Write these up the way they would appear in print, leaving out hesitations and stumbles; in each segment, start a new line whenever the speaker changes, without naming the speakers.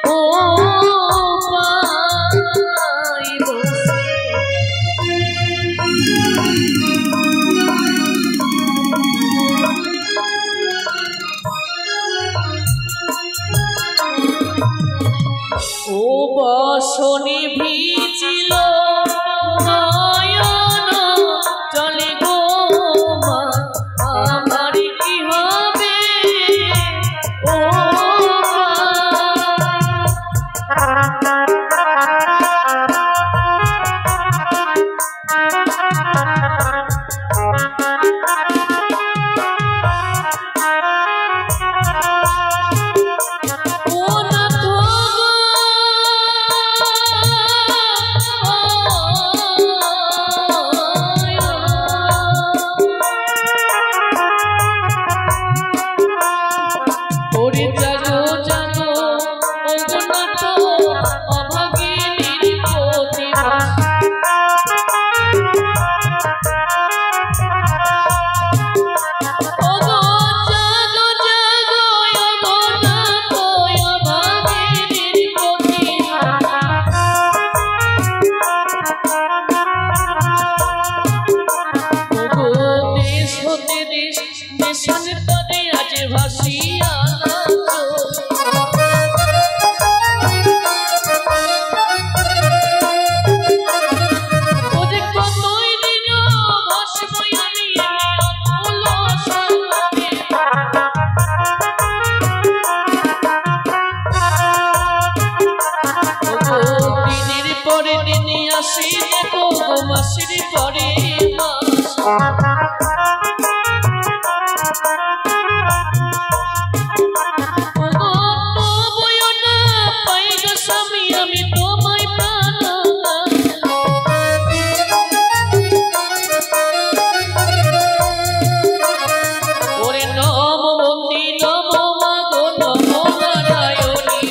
ও পাইব ও বসনে ভিজিল নয়ন চলে গো মা আমার কি হবে ও মাসের পরে আমি তোমায় ওরে নম বন্দি নম মাগো নম নারায়ণী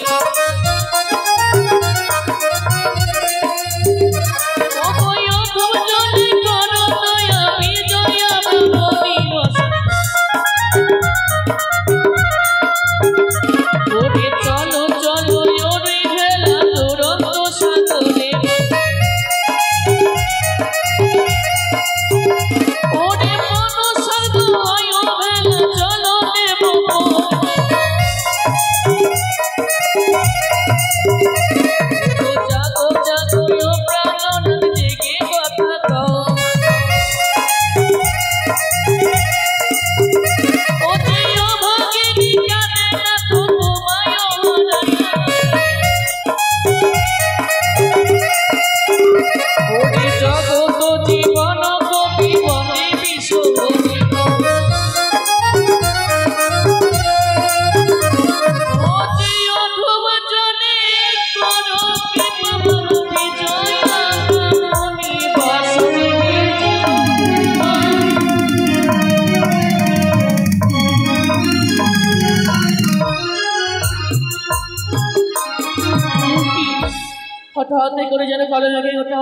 হঠাৎ করে যেন কালো মেঘের ওটা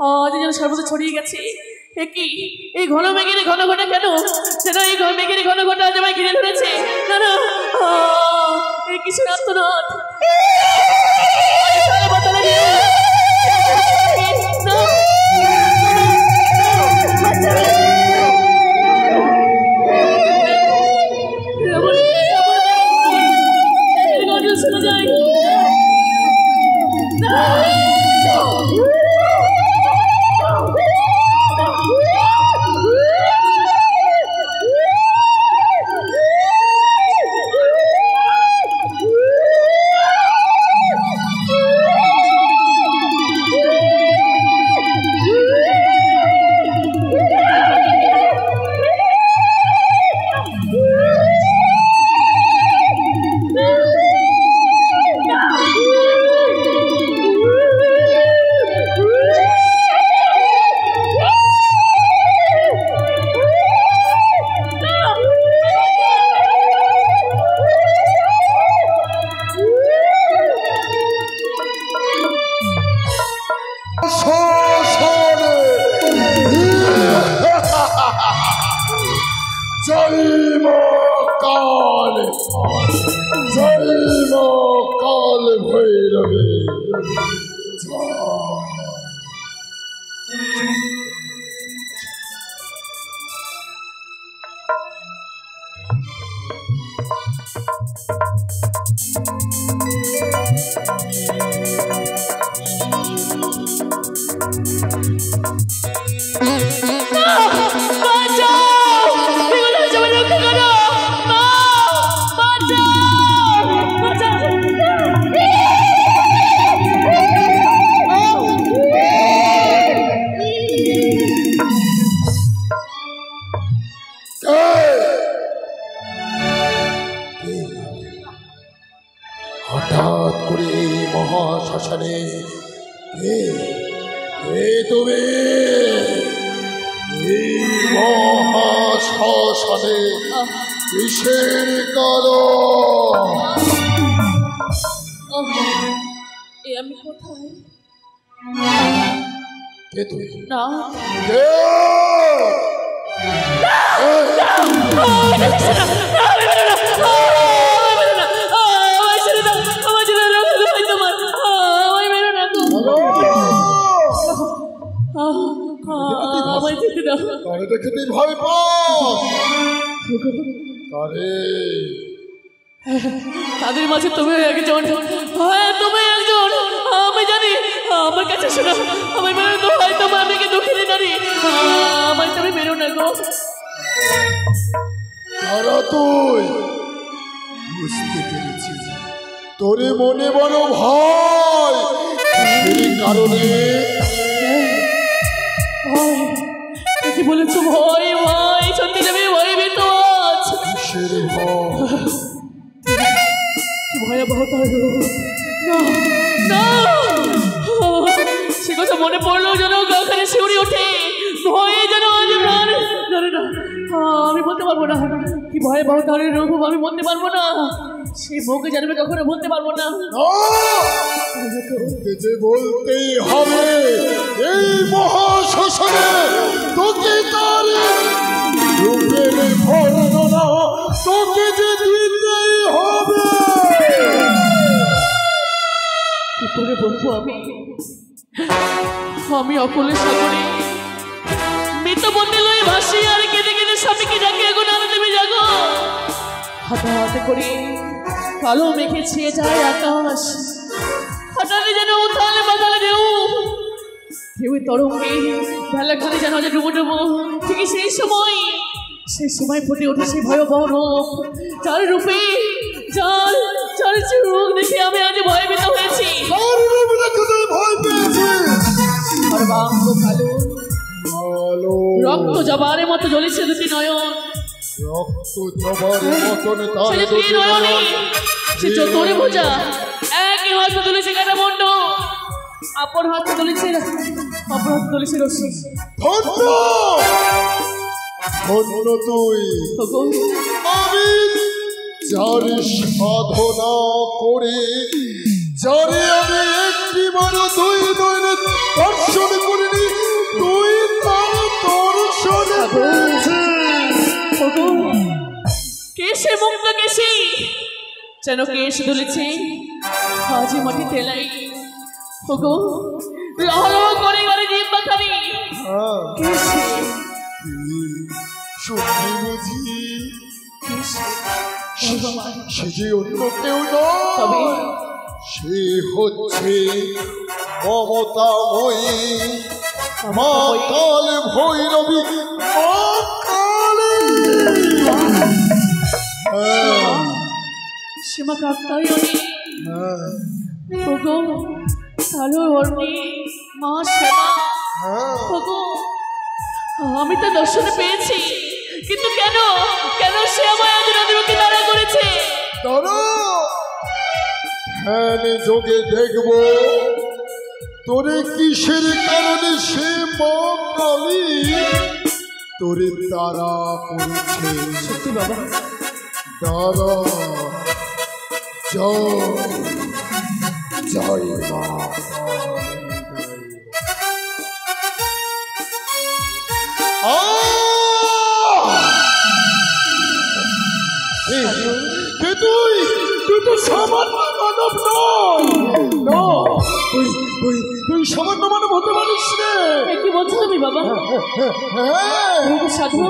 আজ যেন সর্বত্র ছড়িয়ে গেছে। কি এই ঘন মেঘের ঘন ঘটা কেন? সেটা এই মেঘের ঘন ঘটা আজ আমায় ঘিরে ধরেছে। না না, এই কিসের আত্মনাথ? শোনা যায়
ভৈরবী হঠাৎ করে এই মহাশ্মশানে তুমি এই মহাশ্মশানে কিসের কারণ?
আমি কোথায়?
কে তুই?
না
ভয় পাস?
তাদের মাঝে তুমি একজন, হ্যাঁ তুমি একজন। আমি জানি, আমার কাছে শোনো, আমার মেরো তো হয় তোমার, আমি কি দুঃখিনী নারী, আমার তুমি মেরো না গো।
তুই বুঝতে পেরেছি তোরে মনে বড় ভয়, সেই কারণে
কি বলেছো? ভয় ভয় সত্যি যাবে, ভয় ভীত কি ভয়াবহ না, সে কথা মনে পড়লো যেন গাখানে শিউরি ওঠে, ভয়ে যেন আমি বলতে পারবো না কি ভয়াবহ তারের রূপ, আমি বলতে পারবো না, সে মুখে জানবে কখনো বলতে পারবো না।
যে বলতেই হবে এই মহাশ্মশানে তোকে তার রূপের বর্ণনা তোকে যে দিতেই হবে।
কি করে বলবো আমি অকলের সাগরে মৃত বন্দি লয়ে ভাসি, আর কেঁদে কেঁদে স্বামীকে ডাকে এখন আর তুমি জাগো। হাতে হাতে করে কালো মেঘে ছেয়ে যায় আকাশ, হঠাৎ যেন উথালে বাতালে ঢেউয়ের তরঙ্গে ভেলা করে যেন ডুবো ডুবো। ঠিক সেই সময় ফুটে ওঠে সেই ভয়াবহ রূপ, যার রূপে যার রূপ দেখে আমি আজ ভয়ভীত হয়েছি। রক্ত জবারের মতো জ্বলেছে দুটি নয়ন, চতুরে বোঝা একই হস্ত তুলেছে কাটা মন্ড, অপর হস্ত তুলেছে রশ্মি।
ধন্য তুই, আমি যার সাধনা করে যারে আমি একটি বড় দুই নয়নে দর্শন করিনি, তুই তার দর্শন
কেশে মুক্ত কেশে যেন কেশ দুলেছে হাজি মাটি তেলাই, ওগো লহলহ করে করে জিব্বা খাবি
সত্যি বুঝি সে যে অন্য কেউ নয়, সে হচ্ছে মমতাময়ী মা কাল ভৈরবী, মা কালী।
সীমা কাত্তায়নী, ওগো কালো অর্ণি মা শ্যামা, ওগো আমি তো দর্শনে পেয়েছি, কিন্তু কেন সে আমায় আজ নদীমুখে তাড়া করেছে?
ধ্যান যোগে দেখব তোরে কিসের কারণে সে মা কালী তোরে তারা করেছে।
সত্যি বাবা,
তারা জয় মা। তুই তো সামান্য মানব নয়, সামান্য মানব হতে পারিস রে?
কি বলছো তুমি বাবা?
হ্যাঁ,
সাধু,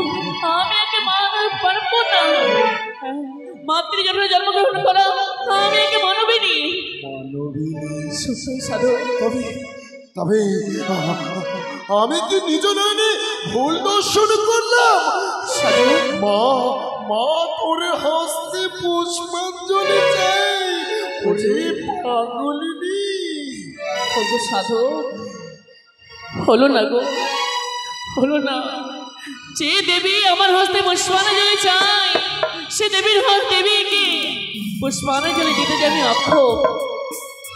আমি একে মানব পারবো না। মাতৃজন্মে জন্মগ্রহণ করা আমি একে মানবিনী। সত্যই সাধু।
তবে আমি কি নিজ নয়নে ভুল দর্শন করলাম?
সাধু,
মা মা তোর হস্তে পুষ্পাঞ্জলি চাই। ওরে পাগলিনী।
সাধু, হলো না গো, হলো না। যে দেবী আমার হস্তে পুষ্পাঞ্জলি চাই, সে দেবীর হাত দেবীকে পুষ্পাঞ্জলি দিতে যাবি অক্ষ।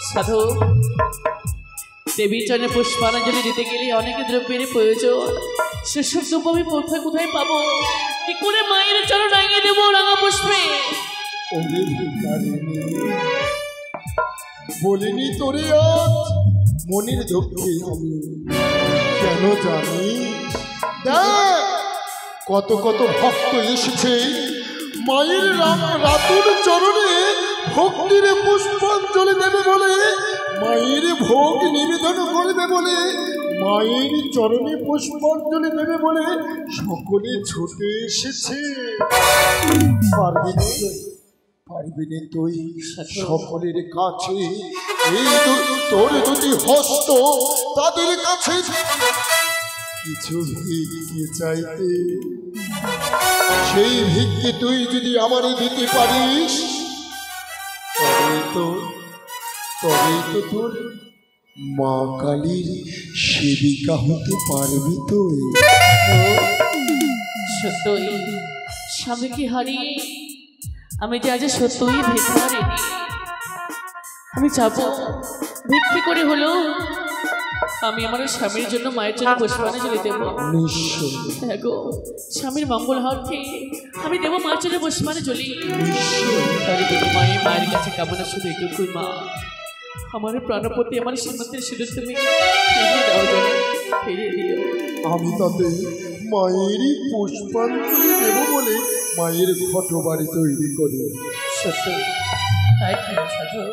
সাধু, দেবীর চরণে পুষ্পাঞ্জলি দিতে গেলে অনেক দ্রব্যের প্রয়োজন। সেসব দ্রব্য আমি কোথায় কোথায় পাবো? কি করে মায়ের চরণ রাঙিয়ে দেবো রাঙা পুষ্পে?
বলিনি তোরে আজ মনের দুঃখে আমি কেন জানি? দেখ কত কত ভক্ত এসেছে মায়ের রাতুর চরণে ভক্তির পুষ্পাঞ্জলি দেবে বলে, মায়ের ভোগ নিবেদন করবে বলে, মায়ের চরণে পুষ্পাঞ্জলি দেবে বলে সকলে ছুটে এসেছে। পারবি না, পারবি না তুই সকলের কাছে এই তোর যদি হস্ত তাদের কাছে কিছু ভিক্ষে চাইতে, সেই ভিক্ষে তুই যদি আমারে দিতে পারিস তবেই তো তোর মা কালীর সেবিকা হতে পারবি তুই।
সত্যই স্বামীকে হারিয়ে আমি যে আজ সত্যই ভিক্ষারিণী। আমি যাবো ভিক্ষে করে হলো আমি আমার স্বামীর জন্য মায়ের জন্য পুষ্পাঞ্জলি দেবো। হ্যাঁ গো, স্বামীর মঙ্গল হার্থে আমি দেবো মায়ের জন্য পুষ্পাঞ্জলি। তার বিনিময়ে মায়ের কাছে কামনা শুধু এটুকুই, মা আমার প্রাণপতি আমার সীমান্তের সিঁদুর তুমি ফিরিয়ে দাও, জানো ফিরিয়ে দিও।
আমি তাতে মায়েরই পুষ্পাঞ্জলি দেব বলে মায়ের ঘটবাড়ি তৈরি করি।
সত্য তাই সাধু।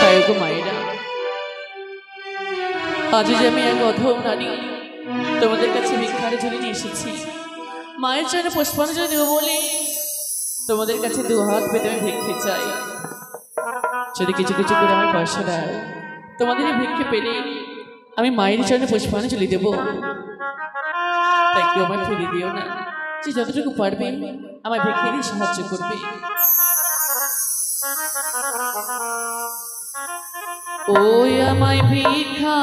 তাই গো মায়েরা, আজ যে আমি এক অধম নারী তোমাদের কাছে ভিক্ষার জন্য নিয়ে এসেছি। মায়ের জন্য পুষ্পাঞ্জলি দেবো বলে তোমাদের কাছে দু হাত পেতে আমি ভিক্ষে চাই। যদি কিছু কিছু করে আমার পয়সা দেয়, তোমাদের ভিক্ষে পেলে আমি মায়ের জন্য পুষ্পাঞ্জলি দেবো। তাই কেউ আমায় ফিরিয়ে দিও না, যে যতটুকু পারবে আমার ভিক্ষে দিয়ে সাহায্য করবে। ওই আমায় ভিক্ষা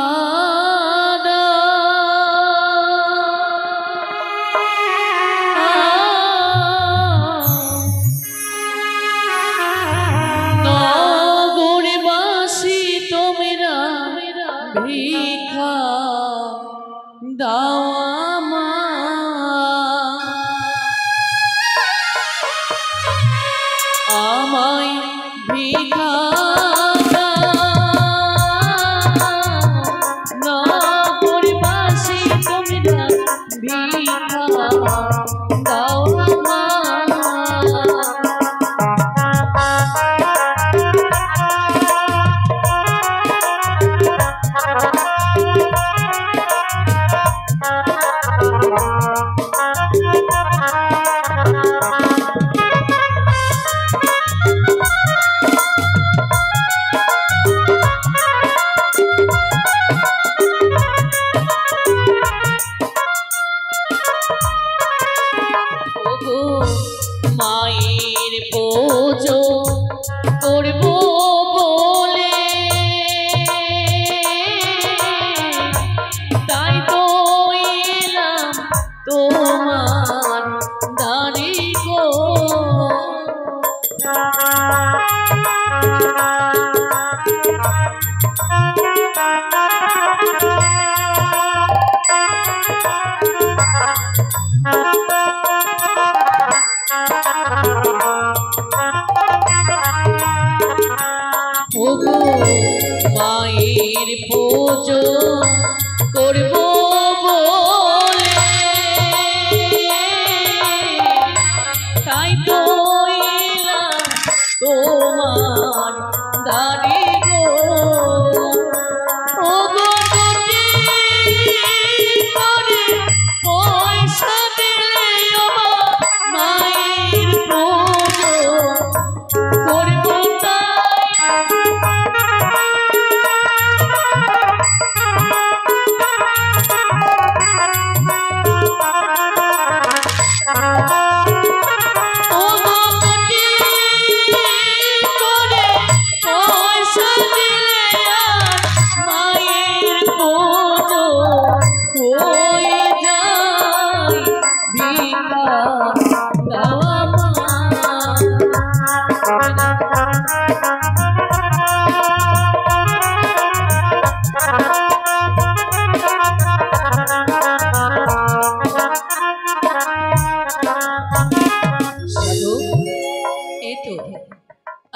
নগরবাসী তোমরা ভিক্ষা দাও আমায় ভিক্ষা মায়ের পুজো করব বলে, তাই তো এলাম তোমার দাঁড়ি গো। ওগো মায়ের পুজো করব বলে, তাই তো এলাম তোমার দাঁড়ি গো ও গো দুটি করে পয়সা দিলে আমার মায়ের পুজো করব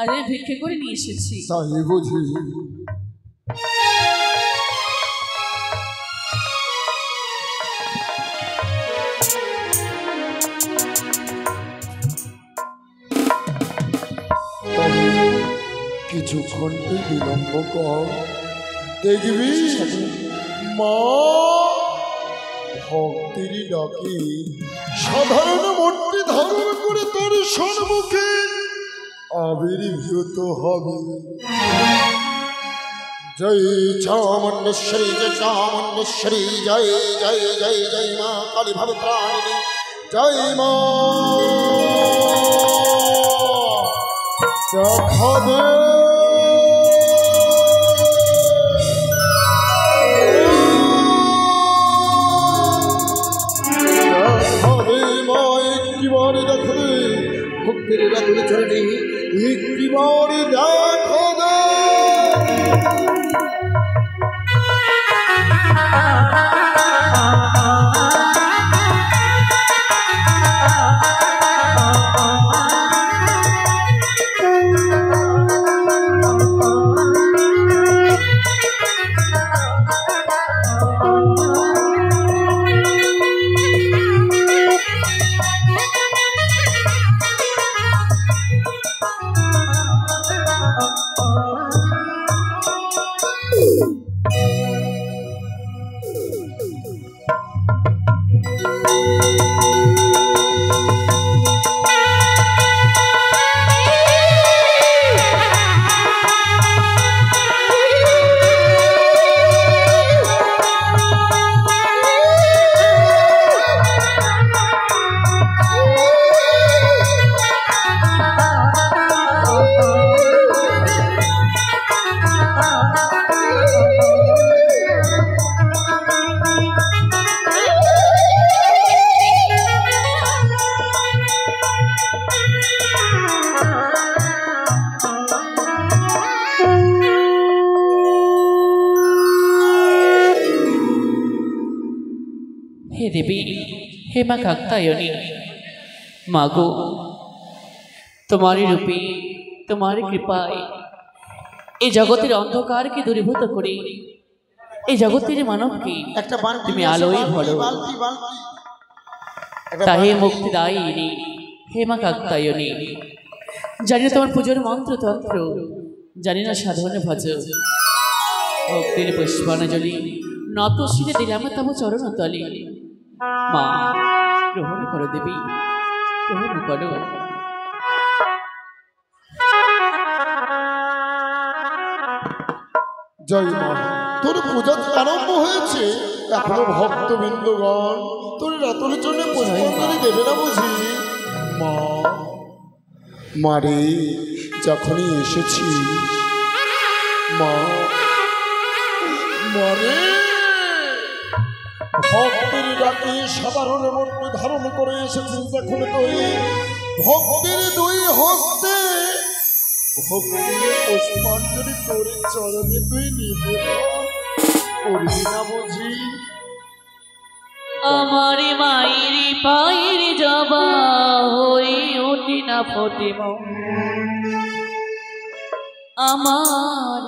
আরে ভিক্ষে করে নিয়ে এসেছি
তাই বুঝি কিছুক্ষণ বিলম্ব কর দেখবি মা ভক্তির ডাকে সাধারণ মূর্তি ধারণ করে তোর সম্মুখে আবির্ভূত হবে। জয় চামুণ্ডেশ্বরী জয় চামুণ্ডেশ্বরী জয় জয় জয় জয় মা কালী ভবত্রাণিনী জয় মা দেখা দে মা একটিবারে দেখা দে ভক্তির রাতুল চরণে একটিবারে দেখা দে।
হে দেবী হে মা কাত্যায়নী মাগো তোমারই রূপে তোমার কৃপায় এই জগতের অন্ধকারকে দূরীভূত করে এই জগতের মানবকে তুমি আলোয় ভরো তাহে মুক্তিদায়িনী হে মা কাত্যায়নী জানি না তোমার পুজোর মন্ত্রতন্ত্র জানি না সাধারণ ভজ ভক্তির পুষ্পাঞ্জলি নত শিরে দিলাম তব চরণ তলে মা গ্রহণ করো দেবী গ্রহণ করো।
জয় মা তোর পূজা আরম্ভ হয়েছে এখনো ভক্তবৃন্দগণ তোর রাতুল জন্য পুষ্পাঞ্জলি দেবে না বুঝি মা মারে যখনই এসেছি মা মারে ভক্তের ডাকে সাধারণ মূর্তি ধারণ করে এসেছিস যখন তুই ভক্তের দুই হস্তে ভক্তির পুষ্পাঞ্জলি তোর চরণে তুই নিবেদন করবি না বুঝি
আমার মায়ের পায়ের জবা হই ওঠে না ফোটে আমার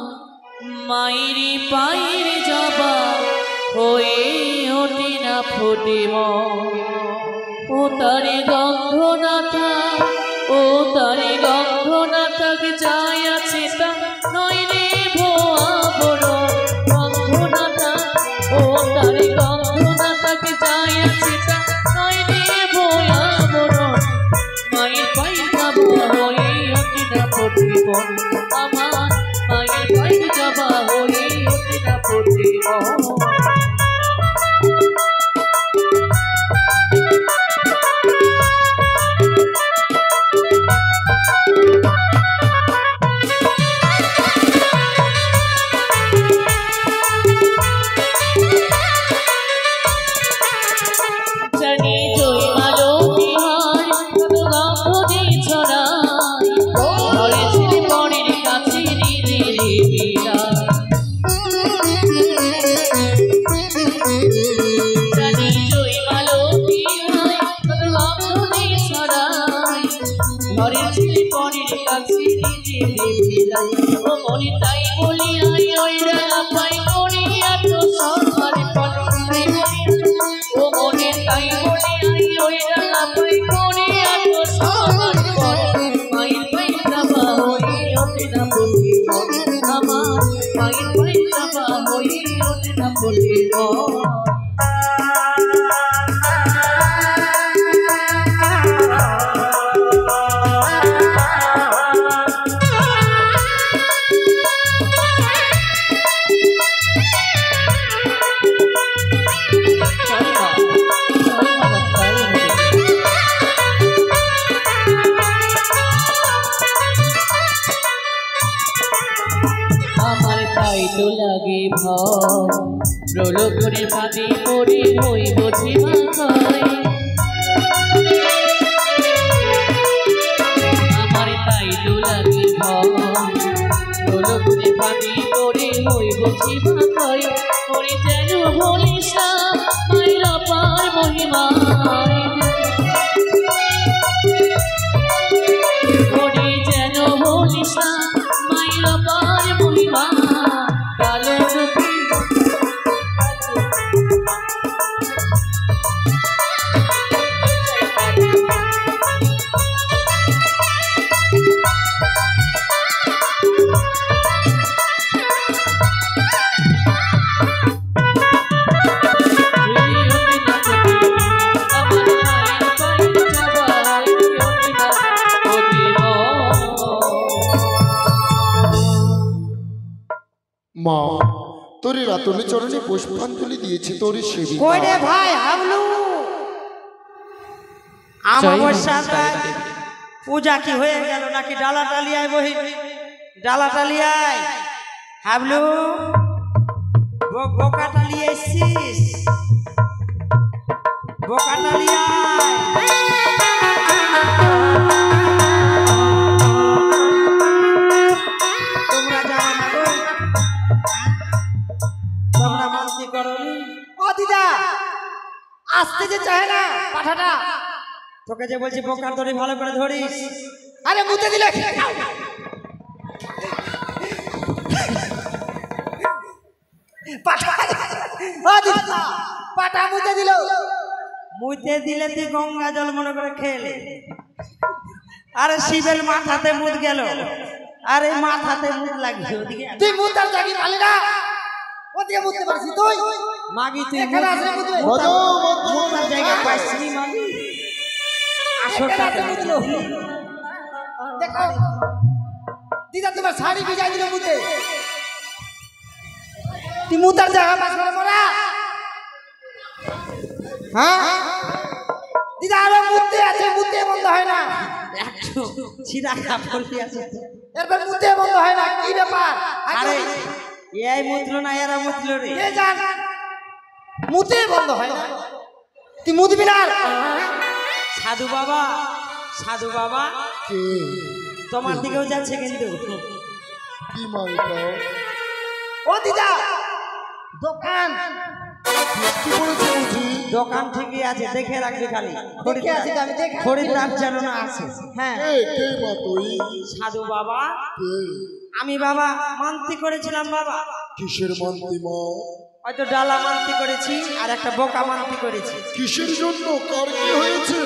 মায়ের পায়ের জবা হয়ে ওঠে না ফোটে ও তারে গন্ধ না থাক ও তারে গন্ধ না থাক যাই আছে তা নয় রে ভোয়া বড় গন্ধনাটা ও তারে গন্ধনাটাকে যাই আছে নয় রে ভোয়া বড় মায়ের পায়ে যাবা হয়ে ওঠে না প্রতিবন আমার মায়ের পায়ে যাবা হয়ে ওঠে না প্রতিবন তাই বলি ওই রাপাই করে এত সরকার ও মনে তাই বলি ওই রাপাই করে এত সরকার মায়ের পাই যাবা হয়ে ওঠে না বলি আমার মায়ের পাই যাবা হয়ে ওঠে না বলি লাগে ভয় প্রলোভনের ফাঁদে পড়ে হইব জীবনময় আমার তাই তো লাগে ভয় প্রলোভনের ফাঁদে পড়ে হইব জীবনময় করে যেন বলিস না মায়ের অপার মহিমা করে যেন বলিস না মায়ের অপার মহিমা
মা তোরে রাতুল চরণে পুষ্পাঞ্জলি দিয়েছি তোরে সেবি
কইরে ভাই হাবলু আমাবস্যার পূজা কি হয়ে গেল নাকি ডালা টালিয়ায় বহি ডালা টালিয়ায় হাবলু বোকা টালিয়ে এসছিস বোকা টালিয়ায় তোমরা জানো না গো তোমরা মানতি করনি ও দিদা আসতে যে চায় না পাঠাটা তোকে যে বলছি বোকার দড়ি ভালো করে ধরিস আরে মুতে দিলে পাঠা ও দিদা পাঠা মুতে দিল মুতে দিলে তুই গঙ্গা জল মনে করে খেলে আরে শিবের মাথাতে মুত গেল আরে মাথাতে মুত লাগছে ওদিকে তুই মুতার জায়গা পালি না ওদিকে মুততে পারছিস তুই মাগি তুই এখানে আসলে মুতবে মুতার জায়গা পাইছিস মাগি আসরটা মুতলো দেখো দিদা তোমার শাড়ি ভিজাই দিল মুতে তুই মুতার জায়গা পাস করে মোরা হ্যাঁ দিদা আরে মুতে আছে মুতে বন্ধ হয় না একটু ছিড়া কাপড় দিয়ে আছে এরপর মুতে বন্ধ হয় না কি ব্যাপার আরে এই মুতলো না এরা মুতলো রে এ জান মুতে বন্ধ হয় না তুই মুতবি না সাধু বাবা
কে
তোমার দিকেও যাচ্ছে কিন্তু
কি মাইকা
ও দিদা দোকান
কি বলেছে বুঝি
দোকান ঠিকই আছে দেখে রাখবি খালি খরিদ্দার যেন না আছে হ্যাঁ
কে মা তুই
সাধু বাবা
কে
আমি বাবা মানতি করেছিলাম বাবা
কিসের মানতি মা
হয়তো ডালা মানতি করেছি আর একটা বোকা মানতি করেছি
কিসের জন্য কার কি হয়েছে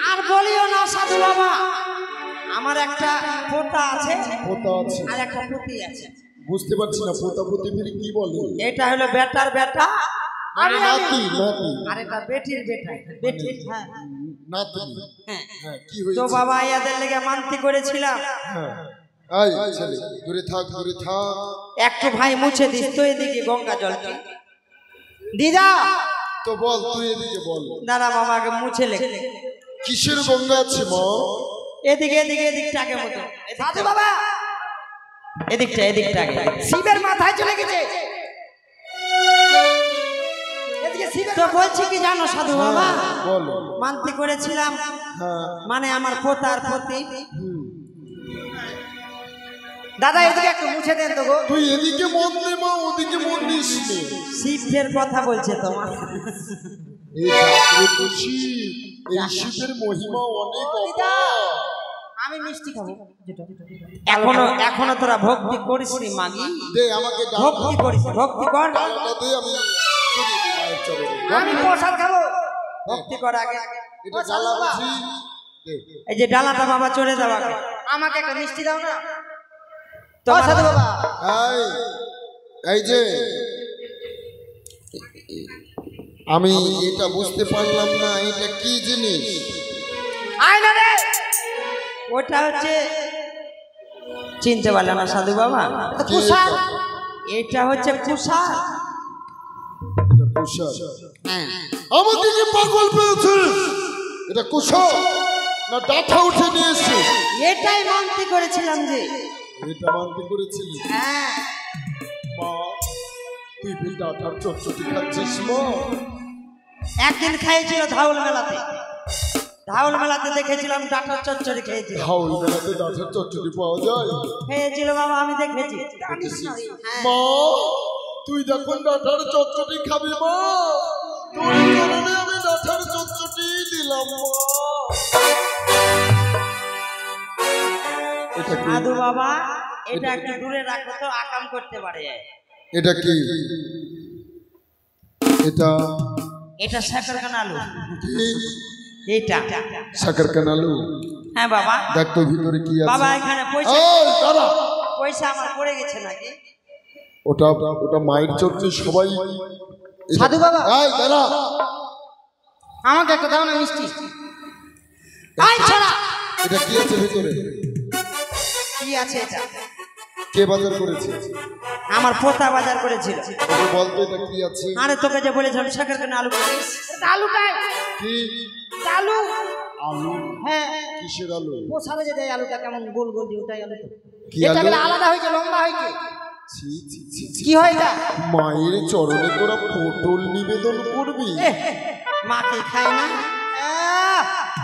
আর বলিও না সাধু বাবা আমার একটা পোতা আছে
পোতা আছে
আর একটা পুতি আছে।
বুঝতে পারছি না পোতা পুতি ফিরে কি বলে?
এটা হলো বেটার বেটা
মানে নাতি নাতি
আর এটা বেটির বেটা বেটি। হ্যাঁ
নাতি।
হ্যাঁ
হ্যাঁ কি হয়েছে?
তো বাবা ইয়াদের লেগে মানতি করেছিলাম।
হ্যাঁ আই ছেলে দূরে থাক দূরে থাক।
একটু ভাই মুছে দিস তো এদিকে গঙ্গা জলটি। দিদা
তো বল তুই এদিকে বল।
দাদা বাবাকে মুছে লেগে
কিসের গঙ্গা আছে মা?
এদিকে এদিকে এদিকটা আগে মতো সাধু বাবা এদিকটা এদিকটা আগে শিবের মাথায় চলে গেছে। তো বলছি কি জানো সাধু বাবা,
বল।
মানতি করেছিলাম
হ্যাঁ
মানে আমার পোতার প্রতি। দাদা এদিকে একটু মুছে দেন তো গো।
তুই এদিকে মন দে মা, ওদিকে মন দিস নে।
শিবের কথা বলছে তোমার।
এই জাতীয় খুশি, এই শিবের মহিমা অনেক অপার।
আমি মিষ্টি খাবো। এখনো এখনো তোরা ভক্তি করিস নি মাগি?
দে আমাকে ডাল।
ভক্তি করিস, ভক্তি কর।
ডালটা দে আমি চড়িয়ে দিই মায়ের চরণে।
আমি প্রসাদ খাবো। ভক্তি কর আগে।
এটা জ্বালা বুঝি দে।
এই যে ডালাটা বাবা চড়ে দাও আগে। আমাকে একটা মিষ্টি দাও না তো সাধু বাবা।
এই যে আমি এটা বুঝতে পারলাম না, এটা কি জিনিস?
আয় না রে। ওটা হচ্ছে চিনতে পারলাম না সাধু বাবা।
কি এটা?
এটা হচ্ছে কুষার।
এটা কুষার।
হ্যাঁ
আমাকে কি পাগল পেয়েছিস? এটা কুষার না ডাঠা উঠে নিয়ে এসেছিস?
এটাই মানতি করেছিলাম যে।
এটা মানতে করেছিলি?
হ্যাঁ
মা তুই কি ডাঠার চটচটি খাচ্ছিস মা?
একদিন খাইছিল ধাউল মেলাতে। ধাউল মেলাতে দেখেছিলাম ডাটার চচ্চড়ি খেয়েছিল।
হাউল বেলাতে ডাঠার চটচটি পাওয়া যায়?
খেয়েছিল বাবা, আমি দেখেছি।
মা তুই যখন ডাঠার চটচটি খাবি মা, তোর চরণে আমি ডাঠার চটচটি দিলাম মা। এটা কি?
সাধু বাবা এটা একটু দূরে রাখো তো, আকাম করতে পারে।
এটা কি? এটা
এটা শাকরকান আলু।
কি?
এইটা
শাকরকান আলু?
হ্যাঁ বাবা।
দেখ তো ভিতরে কি আছে।
বাবা এখানে পয়সা,
এই দাঁড়া।
পয়সা আমার পড়ে গেছে নাকি?
ওটা ওটা মায়ের চরণে সবাই।
সাধু বাবা
এই দাঁড়া।
আমাকে একটা দাও না মিষ্টি। আই ছড়া।
এটা কি আছে ভিতরে?
কি আছে এটা?
কে বাজার করেছে?
আমার পোতা বাজার করেছিল।
তোকে বলতো এটা কি আছে?
আরে তোকে যে বলেছিলাম শাকরকান আলু করিস। আলুটাই
কি
আলু?
আলু?
হ্যাঁ
কিসের আলু?
পোষাবে যে দেয় আলুটা কেমন গোল গোল দিয়ে, ওটাই আলু।
কি
এটা
আলু?
গেলে আলাদা হয়েছে, লম্বা হয়েছে।
ছি ছি ছি ছি।
কি হয় এটা?
মায়ের চরণে তোরা পটল নিবেদন করবি?
মা কি খায় না?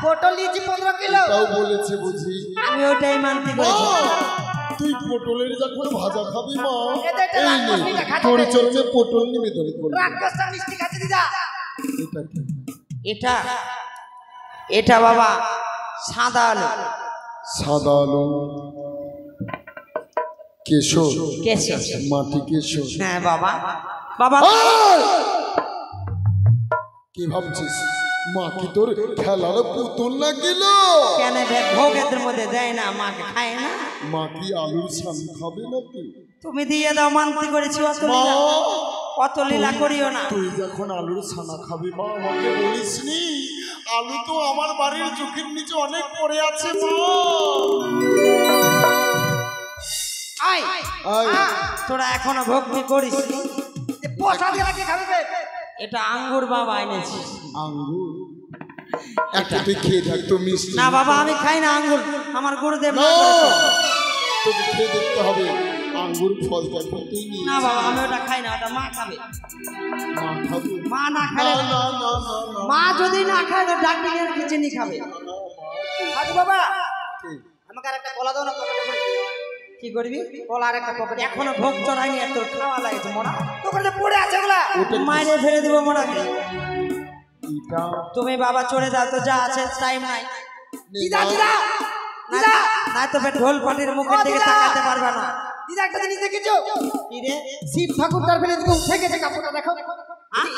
পটল লিচি 15 কিলো।
তাও বলেছে বুঝি।
আমি ওটাই মানতে
মা,
করেছি।
তুই পটলের যখন ভাজা খাবি মা,
এটা
এই নে
রাক্ষসটা খাচ্ছে।
তোর চরণে পটল নিবেদন করবি।
রাক্ষসটা মিষ্টি খাচ্ছে দিদা।
এটা কি?
এটা এটা বাবা সাদা আলু।
সাদা আলু? কেশর?
কেশর।
মাটি কেশর?
হ্যাঁ বাবা। বাবা
এই! কি ভাবছিস মা কি তোর খেলার পুতুল না গেল?
কেন ভোগের মধ্যে দেয় না, মাকে খায় না?
মা কি আলুর সান খাবে নাকি?
তুমি দিয়ে দাও, মানতে করেছি। অত
মা
লীলা, অত লীলা করিও না।
তুই যখন আলুর ছানা খাবি মা আমাকে বলিস নি? আলু তো আমার বাড়ির চোখের নিচে অনেক পড়ে আছে মা।
আয়
আয়।
তোরা এখনো ভক্তি করিস নি? এটা আঙ্গুর বাবা এনেছি।
আঙ্গুর? একটা তুই খেয়ে থাক তো মিষ্টি।
না বাবা আমি খাই না আঙ্গুর, আমার গুরুদেব
না,
না করেছে।
তোকে খেয়ে দেখতে হবে আঙ্গুর ফল দেখো তুই নিয়ে।
না বাবা আমি ওটা খাই না, ওটা মা খাবে।
মা খাবে?
মা না
না
খাবে,
না না না না।
মা যদি না খায় তো ডাক্তার খিচুড়ি খাবে। সাধু বাবা আমাকে আর একটা কলা দাও না। কি করবি? কলা আর একটা পকেট। এখনো ভোগ চড়াইনি, এত খাওয়া লাগছে মোড়া। দোকানে পড়ে আছে ওগুলা, মাইরে ফেলে দিব মোড়াকে।
এটা
তুমি বাবা চড়ে দাও তো, যা আছে টাইম নাই।
দিদা
দিদা না তো ঢোল পাটির মুখের দিকে তাকাতে পারবে না।
দিদা একটা জিনিস দেখেছো?
কি রে?
শিব ঠাকুরটার ফেলে দিকে উঠে গেছে কাপড়টা, দেখো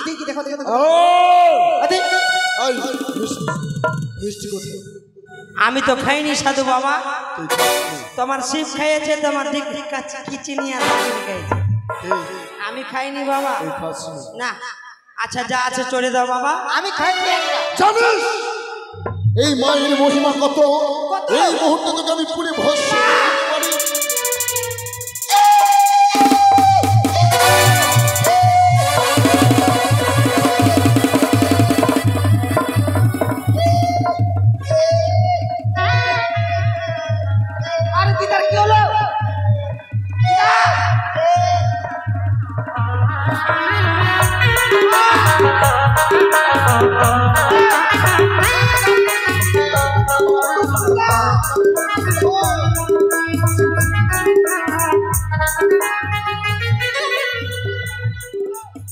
দেখি দেখো দেখো।
ও
আরে
এই মিষ্টি মিষ্টি কোথায়?
আমি তো খাইনি সাধু বাবা,
তুই খাসনি?
তোমার শিব খাইয়েছে, তোমার দিক কি চিনি আর খাইয়েছে,
এই,
আমি খাইনি বাবা।
তুই খাসনি?
না, আচ্ছা যা আছে চলে দাও বাবা।
আমি খাইছি একটা।
জানিস এই মায়ের মহিমা কত? এই মুহূর্তে তোকে আমি পুরে ভস্ম করতে পারি।
আরে দিদার কি হলো?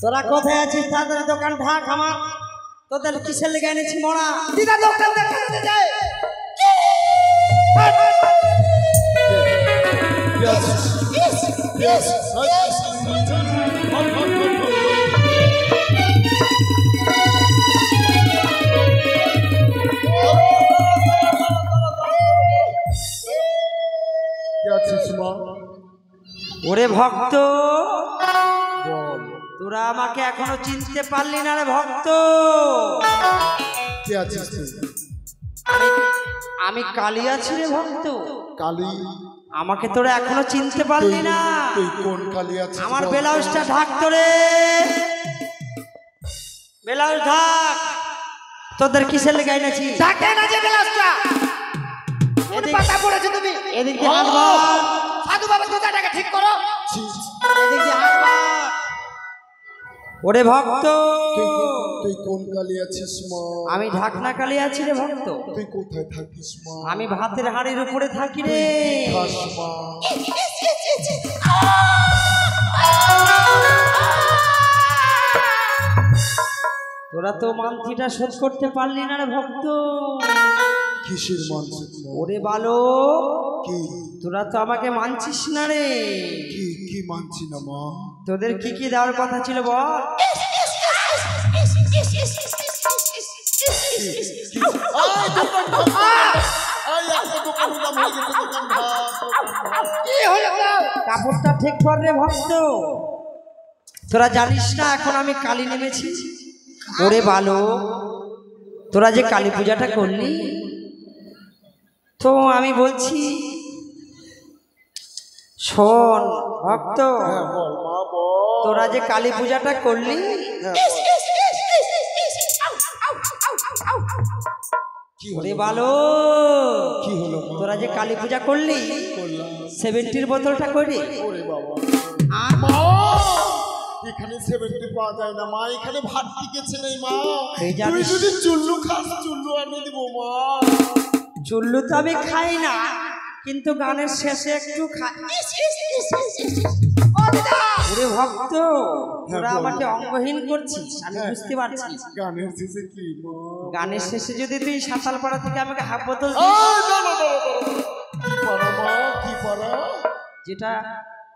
তোরা কোথায় আছিস? তাদের দোকান ঢাক, আমার তোদের কিসের লেগে এনেছি মোড়া?
দিদা দোকান দেখাতে যায়।
ওরে ভক্ত,
বল,
তোরা আমাকে এখনো চিনতে পারলি না রে ভক্ত।
কে আছিস তুই?
আমি কালী আছি রে ভক্ত।
কালী?
আমাকে তোরা এখনো চিনতে পারলি না?
তুই কোন কালী আছিস?
আমার ব্লাউজটা ঢাক রে, ব্লাউজ ঢাক। তোদের কিসের লেগে এনেছি?
ঢাকে না যে গ্লাসটা। কোন পাতা পড়েছে তুমি?
এদিক দিয়ে হাত বাড়,
সাধু বাবা জুতাটাকে ঠিক করো।
এদিক দিয়ে হাত বাড়। ওরে ভক্ত,
তুই কোন কালী আছিস মা?
আমি ঢাকনা কালী আছি রে ভক্ত।
তুই কোথায় থাকিস মা?
আমি ভাতের হাঁড়ির উপরে থাকি রে।
খাস মা?
তোরা তো মান্তিটা শোধ করতে পারলি না রে ভক্ত।
কিসের মানসিক মা?
ওরে বালো,
কি
তোরা তো আমাকে মানছিস না রে।
কি কি মানছি না মা?
তোদের কি কি দেওয়ার কথা ছিল বল?
কি হলো তো?
কাপড়টা ঠিক কর রে ভক্ত। তোরা জানিস না এখন আমি কালী নেমেছি? ওরে বালো, তোরা যে কালী পূজাটা করলি, তো আমি বলছি শোন ভক্ত,
হ্যাঁ বল মা বল।
তোরা যে কালী পূজাটা করলি,
হ্যাঁ বল। কি
ওরে
হলো?
বালো,
কি হলো মা?
তোরা যে কালী পূজা করলি,
করলাম।
70 বোতলটা করে
ওরে বাবা
আর
মা, এখানে 70 পাওয়া যায় না মা, এখানে ভাত টিকেছে নেই মা।
এই
তুই
জানিস,
যদি চুল্লু খাস চুল্লু আনিয়ে দিব মা।
চুল্লু তো আমি খাই না, কিন্তু গানের শেষে একটু খাই। ওরে ভক্ত, তোরা আমাকে অঙ্গহীন করছিস, আমি বুঝতে পারছি।
গানের শেষে কি মা?
গানের শেষে যদি তুই সাঁতালপাড়া থেকে আমাকে হাফ বোতল
আয়, দাঁড়া, দাঁড়া, দাঁড়া। কি পারা মা, কি পারা?
যেটা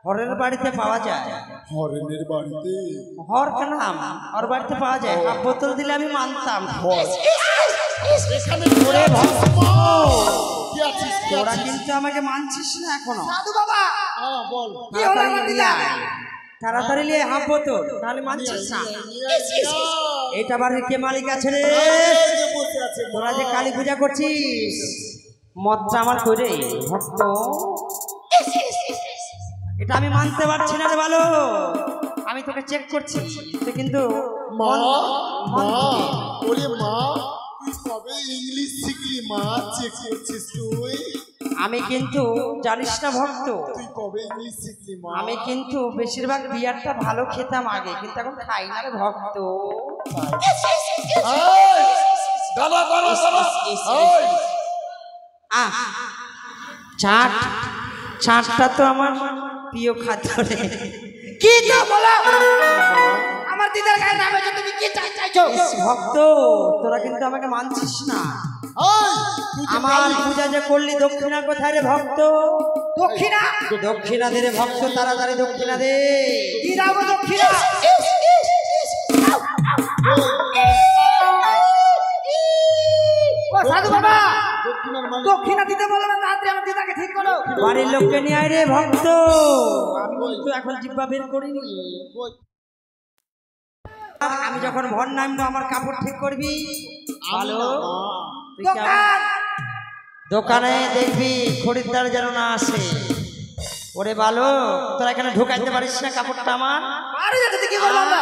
হরের বাড়িতে পাওয়া যায়,
হরেনের বাড়িতে?
হর কেন হর বাড়িতে পাওয়া যায়, হাফ বোতল দিলে আমি মানতাম।
হর? এখানে
ওরে ভক্ত,
কি আছিস, কি
তোরা
আছিস?
কিন্তু আমাকে মানছিস না এখনো।
সাধু বাবা
হ্যাঁ বল।
কি হলো
তাড়াতাড়ি
আমার
নিয়ে
দিদা?
আয়। তাড়াতাড়ি নিয়ে হাফ বোতল, তাহলে মানছিস না। এটা বাড়ির কে মালিক আছে রে?
বসে আছে মা।
তোরা যে কালী পূজা করছিস, মদটা আমার করে ভক্ত, এটা আমি মানতে পারছি না রে ভালো। আমি তোকে চেক করছি, তুই কিন্তু
মা, মা,
মন-
ওরে মা, তুই কবে ইংলিশ শিখলি মা? চেক করছিস তুই?
আমি কিন্তু জানিস না ভক্ত,
তুই কবে ইংলিশ শিখলি মা?
আমি কিন্তু বেশিরভাগ বিয়ারটা ভালো খেতাম আগে, কিন্তু এখন খাই না রে ভক্ত।
এই, দাঁড়া, দাঁড়া, দাঁড়া। এই,
আহ, চাট, চাটটা তো আমার প্রিয় খাদ্য রে।
কি তো বলো? আমার দিদার গায়ে নামে যে তুমি কি চাইছো?
ইস, ভক্ত, তোরা কিন্তু আমাকে মানছিস না।
এই, তুই যে
আমার
কালী-
পূজা যে করলি, দক্ষিণা কোথায় রে ভক্ত?
দক্ষিণা
দক্ষিণা দে রে ভক্ত, তাড়াতাড়ি দক্ষিণা দে।
কি দাও দক্ষিণা? ও সাধু বাবা
দক্ষিণার মানে
দক্ষিণা দিতে বললো না, তাড়াতাড়ি আমার দিদাকে ঠিক করো।
বাড়ির লোককে নিয়ে আয় রে ভক্ত। আমি তো এখন জিব্বা বের করিনি।
কই?
আমি যখন ভর নামবো আমার কাপড় ঠিক করবি।
আমি
ভালো।
না, মা।
তুই কেমন?
দোকান
দোকানে দেখবি খরিদ্দার যেন না আসে। ওরে ভালো, তোরা এখানে ঢুকাইতে পারিস না কাপড়টা আমার?
আরে যেতে কি করবো আমরা?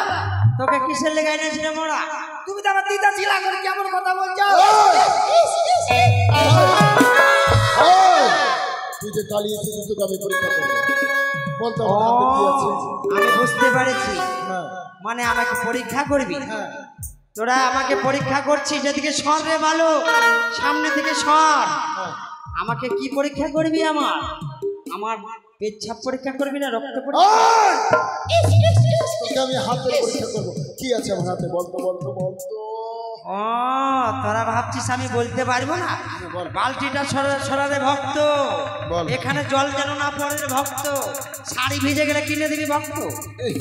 তোকে কিসের লেগে এনেছিলাম ওরা?
তুমি তো আমার দিদা ছিলা করে কেমন কথা বলছো?
ওই! তুই যে কালিয়েছিস তোকে আমি পরীক্ষা করবো। বলতো আমার হাতে কি আছে?
আমি বুঝতে পেরেছি,
হ্যাঁ,
মানে আমাকে পরীক্ষা করবি।
হ্যাঁ।
তোরা আমাকে পরীক্ষা করছিস, যেদিকে সর রে ভালো, সামনে থেকে সর।
হ্যাঁ।
আমাকে কি পরীক্ষা করবি? আমার পেচ্ছাপ পরীক্ষা করবি না রক্ত পরীক্ষা?
ওই! তোকে আমি হাতে পরীক্ষা করবো। কি আছে আমার হাতে? বলতো।
ও তোরা ভাবছিস আমি বলতে পারবো না?
বল।
বালতিটা সরারে ভক্ত,
বল।
এখানে জল যেন না পড়ে রে ভক্ত। শাড়ি ভিজে গেলে কিনে দিবি ভক্ত,
এই,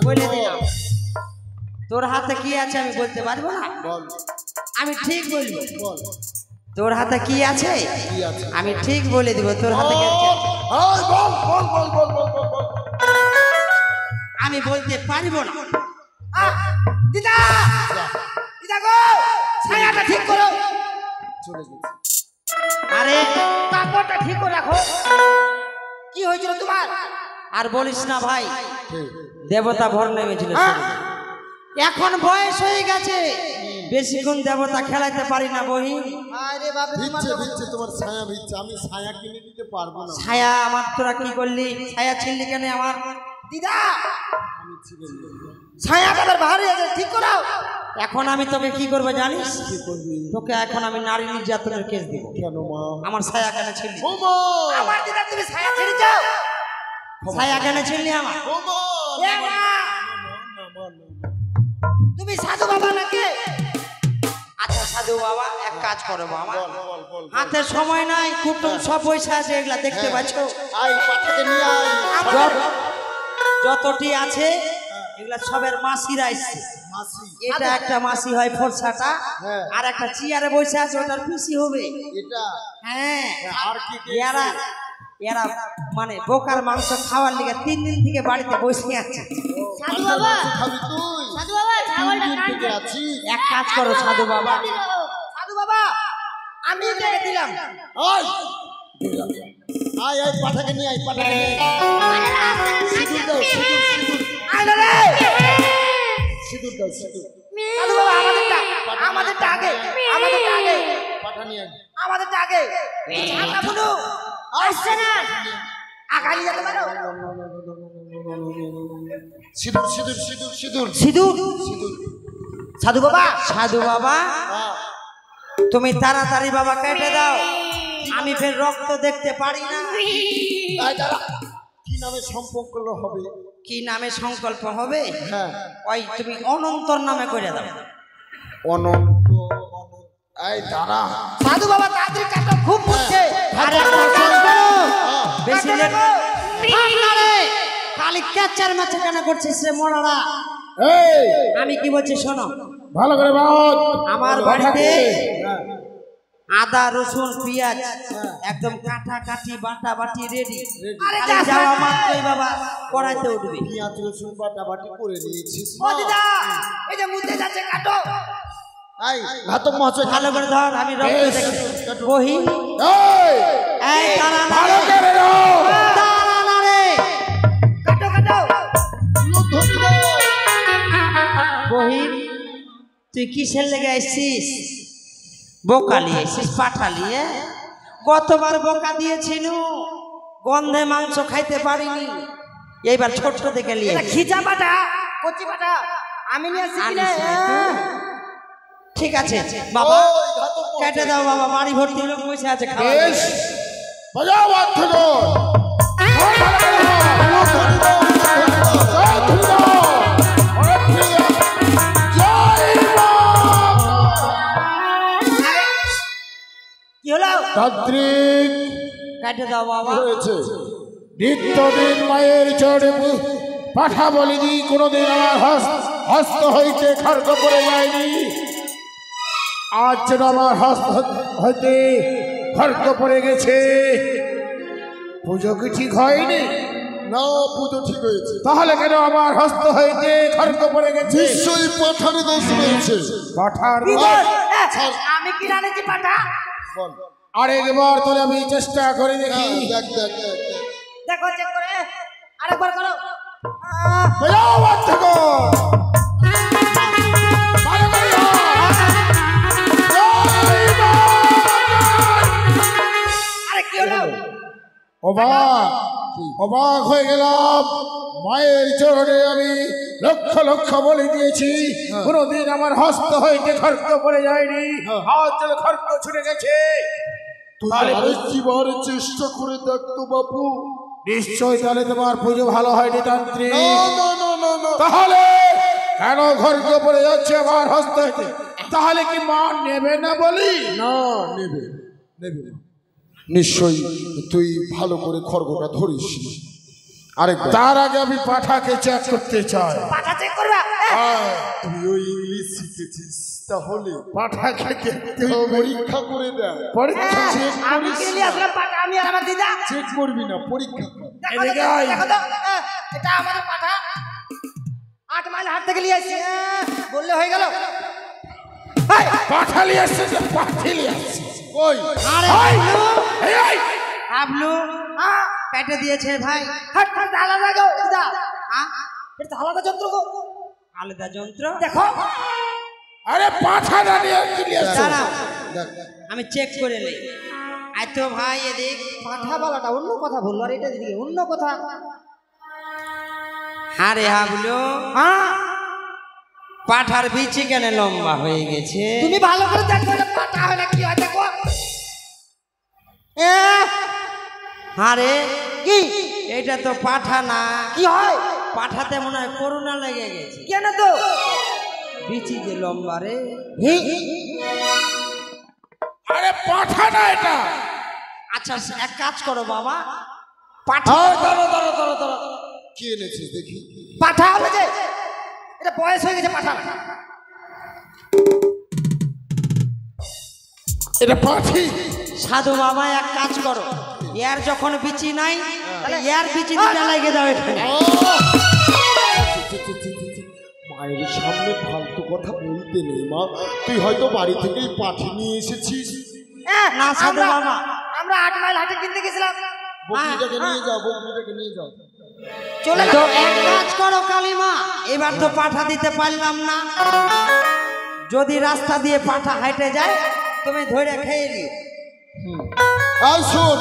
বলে দিলাম। তোর হাতে কি আছে আমি বলতে পারবো না?
বল।
আমি ঠিক বলবো।
বল।
তোর হাতে কি আছে
কি আছে?
আমি ঠিক বলে দিব। তোর হাতে কি আছে
ওই, বল।
আমি বলতে পারবো না।
দিদা দিদা গো, ছায়াটা ঠিক করো।
চলে গেছে।
আরে
কাপড়টা ঠিক করে রাখো। কি হয়েছিল তোমার?
আর বলিস না ভাই,
ঠিক।
দেবতা ভর নেমেছিল শরীরে। এখন বয়স হয়ে গেছে, বেশিক্ষণ দেবতা খেলাইতে পারি না বহিন।
আরে বাবা, তোমার
ভিজছে তোমার ছায়া ভিজছে। আমি ছায়া কিনে দিতে পারবো না।
ছায়া আমার তোরা কি করলি? ছায়া ছিললি কেন আমার?
দিদা
আমি ছিঁড়ে নেবো।
ছায়াটা আবার ভারী আছে, ঠিক করো।
এখন আমি তোকে কি করবো জানিস?
কি করবি?
তোকে এখন আমি নারী নির্যাতনের কেস দিব।
কেন মা?
আমার ছায়া কেন ছিললি?
ও মা!
আমার দিদা তুমি ছায়া ছেড়ে যাও।
ছায়া কেন ছিললি আমার?
ও মা!
এ মা, তুমি সাধু বাবা নাকি?
আচ্ছা সাধু বাবা, এক কাজ করো বাবা,
বল।
হাতে সময় নাই, কুটুম সব পয়সা আছে, এগুলা দেখতে পাচ্ছ?
আয় পাঠাকে নিয়ে আয়।
যতটি আছে এগুলা সবের মাসিরা এসছে।
মাসি।
এটা একটা মাসি হয় ফর্সাটা,
হ্যাঁ।
আর একটা চেয়ারে বসে আছে ওটার পিসি হবে।
এটা
হ্যাঁ,
আর কি কি?
এরা মানে বোকার মাংস খাওয়ার লিগে 3 দিন থেকে বাড়িতে বসে আছে।
সাধু বাবা,
খাবি তুই?
সাধু বাবা, ছাগলটা
দিন থেকে
কাটছে।
আছিস?
এক কাজ করো সাধু বাবা,
সাধু বাবা, আমি এটাকে দিলাম।
আয় আয় পাঠাকে নিয়ে আয়। পাঠাকে নিয়ে আয়। সিঁদুর দাও, সিঁদুর।
আরে রে,
সিঁদুর দাও, সিঁদুর।
সাধু বাবা, আমাদেরটা আগে।
পাঠা নিয়ে আয়।
আমাদেরটা আগে। ছাতা বুনু আসছে না, আগালি যেতে পারো।
সিঁদুর।
সিধু
সাধু বাবা,
সাধু বাবা,
হ্যাঁ।
তুমি তাড়াতাড়ি বাবা কেটে দাও, আমি ফের রক্ত দেখতে পারি না।
আয় দাঁড়া। কি নামে সম্পর্ক হবে?
কি নামে সংকল্প হবে?
হ্যাঁ,
ওই তুমি অনন্তর নামে করে দাও।
অনন্ত। আয় দাঁড়া।
সাধু বাবা, তাড়াতাড়ি কাটো, খুব মুছছে।
আরে একটা কাজ করো,
হ্যাঁ।
বেশি লেট না রে, খালি ক্যাচার ম্যাচে কেন করছিস রে মোড়াড়া?
এই
আমি কি বলছি শোনো,
ভালো করে বল।
আমার বাড়িতে
হ্যাঁ।
আদা রসুন পেঁয়াজ একদম কাটি বাটা বাটি রেডি।
আরে
খালি যাওয়া মাত্রই বাবা কড়াইতে উঠবে।
পেঁয়াজ রসুন বাটাবাটি করে নিয়েছিস?
ও দিদা, এই যে মুছতে যাচ্ছে, কাটো।
আয় ঘাতক মহাশয়,
ভালো করে ধর, আমি রক্ত
বেশ।
দেখি। বহি
এই
এই দাঁড়া না
ভালো
রে,
করে দাও।
দাঁড়া না রে।
কাটো।
ধরে দাও।
বহি তুই কিসের লেগে আসছিস? বোকা নিয়ে এসছিস, পাঠা নিয়ে। গতবার বোকা দিয়েছিল, গন্ধে মাংস খাইতে পারিনি, এইবার ছোট্ট থেকে নিয়ে
এটা খিচা পাটা, কচি পাটা, আমি নিয়ে আসছি কিনে।
আনিস নি তুই? ঠিক আছে বাবা,
ওই ঘাতক মহাশয়।
কেটে দাও বাবা, বাড়ি ভর্তি লোক বসে আছে খাওয়া
বেশ, বাজাও বাদ্যযন্ত্র। সব ভালো করে দাও। ধরে দাও, ধরে দাও। অনেক প্রিয়। জয় মা।
কি হলো?
তান্ত্রিক
কেটে দাও বাবা।
হয়েছে। নিত্যদিন মায়ের চড়ে পাঠা বলিনি, কোনোদিন আমার হস্ত হইতে খড়গ করে যায়নি।
আজ যেন আমার হস্ত হইতে খড়গ পড়ে গেছে। পুজো কি ঠিক হয়নি?
না, পুজো ঠিক হয়েছে।
তাহলে কেন আমার হস্ত হইতে খড়গ পড়ে গেছে?
নিশ্চয়ই পাঠার দোষ রয়েছে।
পাঠার
কি
দোষ?
বল? আমি কি জানেছি পাঠা?
বল।
আরেকবার তাহলে আমি চেষ্টা করে দেখি।
দেখ দেখ দেখ দেখ।
দেখো চেক করে আরেকবার করো।
বাজাও বাচ্চা গো।
আরে কি হলো?
অবাক হয়ে গেলাম। মায়ের চরণে আমি লক্ষ লক্ষ বলে দিয়েছি, কোনোদিন আমার হস্ত হইতে খড়গ পড়ে যায়নি। আজ যেন খড়গ ছুটে গেছে।
তুই আরেকবার চেষ্টা করে দেখ তো বাপু।
নিশ্চয় তাহলে তোমার পুজো ভালো হয়নি তান্ত্রিক।
না না না না না।
তাহলে কেন খড়গ পড়ে যাচ্ছে আমার হস্ত হইতে? তাহলে কি মা নেবে না বলি?
না, নেবে নেবে। নিশ্চয়ই তুই ভালো করে খড়গটা ধরিস। আরেকবার।
তার আগে আমি পাঠাকে চেক করতে চাই।
পাঠা চেক করবা?
তুই ওই ইংলিশ শিখেছিস, তাহলে
পাঠাকে দেখতে
তুই
হবে।
পরীক্ষা করে দেখ।
পরীক্ষা
চেক
আমি
করিস
কে
না।
নিয়ে আসলাম পাঠা? আমি আর আমার দিদা।
চেক করবি না, পরীক্ষা কর।
দেখো
এদিকে
তো,
আয়।
দেখো তো, এটা আমাদের পাঠা। 8 মাইল হাট থেকে নিয়ে আসছি। বললে হয়ে গেল?
পাঠালি আসছে, পাঠালি আসছে।
ওই
আরে
এই,
হাবলু,
এই, এই।
হাবলু পেটে দিয়েছে ভাই।
হাট হাট আলাদা গো দিদা। এটা তো আলাদা যন্ত্র গো।
আলাদা যন্ত্র।
দেখো
আরে পাঠা দাঁড়িয়ে চলে আসছে।
দাঁড়াও,
দেখ।
আমি চেক করে নেই। আই তো ভাই এদিক।
পাঠাওয়ালাটা অন্য কথা বললো, আর এটা দিদি অন্য কথা।
আরে হাবলু, পাঠার বিচি কেন লম্বা হয়ে গেছে?
তুমি ভালো করে দেখো এটা পাঠা হয় না কি হয় দেখো।
আরে
কি
এটা তো পাঠা না।
কি হয়?
পাঠাতে মনে হয় করোনা লেগে গেছে।
কেন তো?
বিচি যে লম্বা রে।
আরে পাঠা না এটা।
আচ্ছা এক কাজ করো বাবা, পাঠা
দাঁড়ো দাঁড়ো দাঁড়ো দাঁড়ো।
কি এনেছিস দেখি।
পাঠা হবে যে, এটা বয়স হয়ে গেছে পাঠা।
এটা পাঠি।
সাধু বাবা এক কাজ করো, ইয়ার যখন বিচি নাই তাহলে ইয়ার বিচি দুটা লাগিয়ে দাও এখানে।
মায়ের সামনে ফালতু কথা বলতে নেই মা। তুই হয়তো বাড়ি থেকেই পাঠি নিয়ে এসেছিস।
না সাধু বাবা,
আমরা 8 মাইল হাটে কিনতে গেছিলাম।
বকরিটাকে নিয়ে যাও, বকরিটাকে নিয়ে যাও।
চলে
তো এক কাজ করো কালিমা, এবার তো পাঠা দিতে পারলাম না। যদি রাস্তা দিয়ে পাঠা হেঁটে যায় তুমি ধরে খেয়ে নিও।
আর শোন,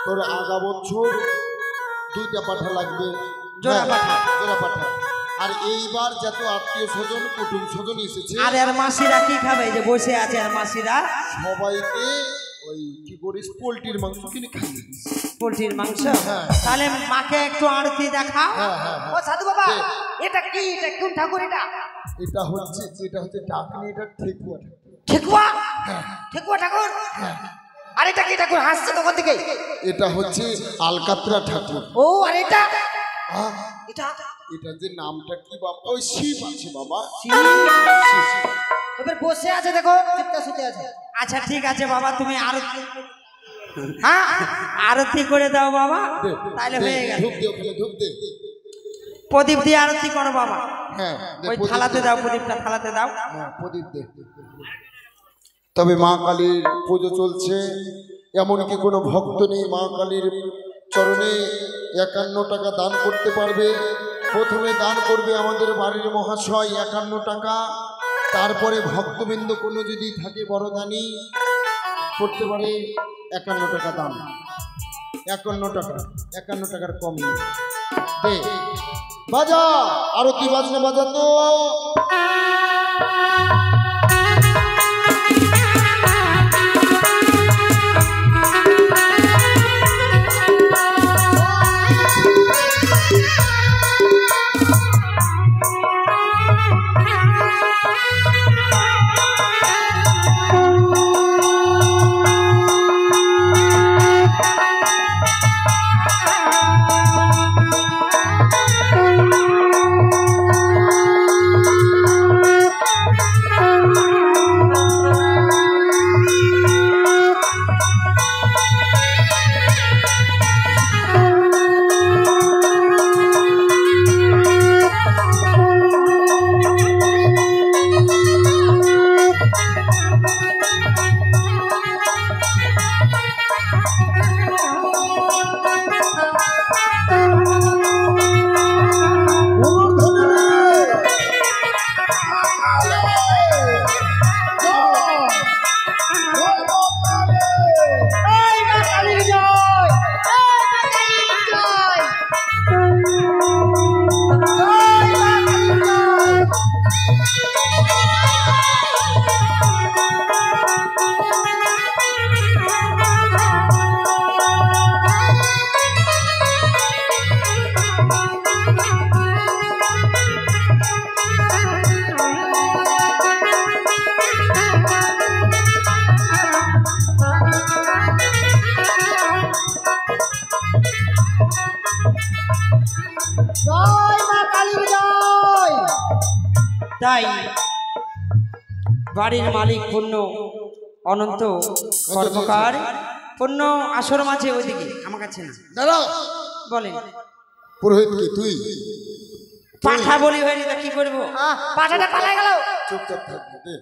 তোর আগা বছর 2টা পাঠা লাগবে।
জোড়া পাঠা।
জোড়া পাঠা। আর এইবার যত আত্মীয় স্বজন কুটুম স্বজন এসেছে
আর এর মাসিরা কি খাবে যে বসে আছে? আর মাসিরা
সবাইকে ওই কি করিস, পোলট্রির মাংস কিনে খাইয়ে দিস।
পোলট্রির মাংস।
হ্যাঁ।
তাহলে মাকে একটু আরতি দেখাও।
হ্যাঁ হ্যাঁ
ও
হ্যাঁ।
সাধু বাবা, এটা কি? এটা কোন ঠাকুর এটা?
এটা হচ্ছে ডাকনি, এটা ঠেকুয়া ঠাকুর।
ঠেকুয়া? ঠেকুয়া ঠাকুর? আর এটা কি ঠাকুর হাসছে তখন থেকে?
এটা হচ্ছে আলকাতরা ঠাকুর।
ও আর এটা?
আহ,
এটা
এটা যে নামটা কি বাবা, ওই শিব আছে বাবা।
এবার বসে আছে দেখো, চুপটা শুতে আছে।
আচ্ছা ঠিক আছে বাবা, তুমি আরতি আরতি করে দাও বাবা, তাহলে হয়ে গেল।
ধূপ দে, ওখানে ধূপ দে।
প্রদীপ দিয়ে আরতি করো বাবা।
হ্যাঁ দে,
ওই
প্রদীপ
থালাতে
দে।
দাও, প্রদীপটা থালাতে দাও।
হ্যাঁ, প্রদীপ দে। তবে মা কালীর পুজো চলছে, এমনকি কোনো ভক্ত নেই মা কালীর চরণে 51 টাকা দান করতে পারবে। প্রথমে দান করবে আমাদের বাড়ির মহাশয় 51 টাকা, তারপরে ভক্তবৃন্দ কোনো যদি থাকে বড় দানি করতে পারে 51 টাকা দান। 51 টাকা, 51 টাকার কম নেই। দে বাজা, আরতি বাজনা বাজা তো।
জয় মা কালীর জয়।
তাই বাড়ির মালিক পূর্ণ অনন্ত কর্মকার পূর্ণ আসর মাঝে ওইদিকে আমার কাছে না
দাঁড়া,
বলেন
পুরোহিত কি তুই?
পাঠা বলি হয়নি তা কি করবো?
পাঠাটা পালাই গেল।
চুপচাপ থাকবি।